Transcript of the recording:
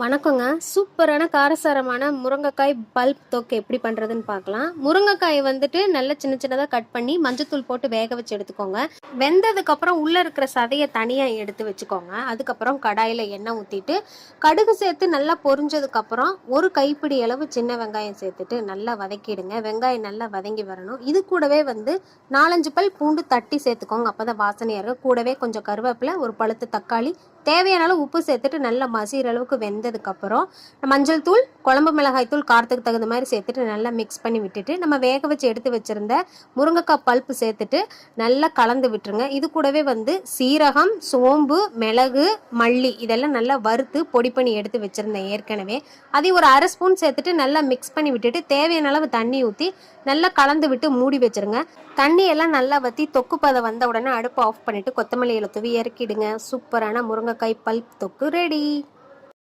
வணக்கங்க. சூப்பரான காரசாரமான முருங்கைக்காய் பல்ப் தொக்கு எப்படி பண்ணுறதுன்னு பார்க்கலாம். முருங்கைக்காய் வந்துட்டு நல்ல சின்ன சின்னதாக கட் பண்ணி மஞ்சத்தூள் போட்டு வேக வச்சு எடுத்துக்கோங்க. வெந்ததுக்கப்புறம் உள்ளே இருக்கிற சதையை தனியாக எடுத்து வச்சுக்கோங்க. அதுக்கப்புறம் கடாயில் எண்ணெய் ஊற்றிட்டு கடுகு சேர்த்து நல்லா பொரிஞ்சதுக்கப்புறம் ஒரு கைப்பிடி அளவு சின்ன வெங்காயம் சேர்த்துட்டு நல்லா வதக்கிடுங்க. வெங்காயம் நல்லா வதங்கி வரணும். இது கூடவே 4-5 பல் பூண்டு தட்டி சேர்த்துக்கோங்க. அப்போ தான் வாசனையாக இருக்கும். கூடவே கொஞ்சம் கருவேப்பிலை, ஒரு பழுத்த தக்காளி, தேவையான அளவு உப்பு சேர்த்துட்டு நல்லா மசிகிற அளவுக்கு வெந்ததுக்கப்புறம் மஞ்சள் தூள், குழம்பு மிளகாய் தூள் காரத்துக்கு தகுந்த மாதிரி சேர்த்துட்டு நல்லா மிக்ஸ் பண்ணி விட்டுட்டு நம்ம வேக வச்சு எடுத்து வச்சுருந்த முருங்கைக்காய் பல்ப்பு சேர்த்துட்டு நல்லா கலந்து விட்டுருங்க. இது கூடவே சீரகம், சோம்பு, மிளகு, மல்லி இதெல்லாம் நல்லா வறுத்து பொடி பண்ணி எடுத்து வச்சுருந்தேன் ஏற்கனவே. அதையும் ஒரு அரை ஸ்பூன் சேர்த்துட்டு நல்லா மிக்ஸ் பண்ணி விட்டுட்டு தேவையான அளவு தண்ணி ஊற்றி நல்லா கலந்து விட்டு மூடி வச்சுருங்க. தண்ணியெல்லாம் நல்லா வற்றி தொக்கு பதம் வந்த உடனே அடுப்பு ஆஃப் பண்ணிவிட்டு கொத்தமல்லி இலை தூவி இறக்கிடுங்க. சூப்பரான முருங்கைக்காய் பல்ப் தொக்கு ரெடி.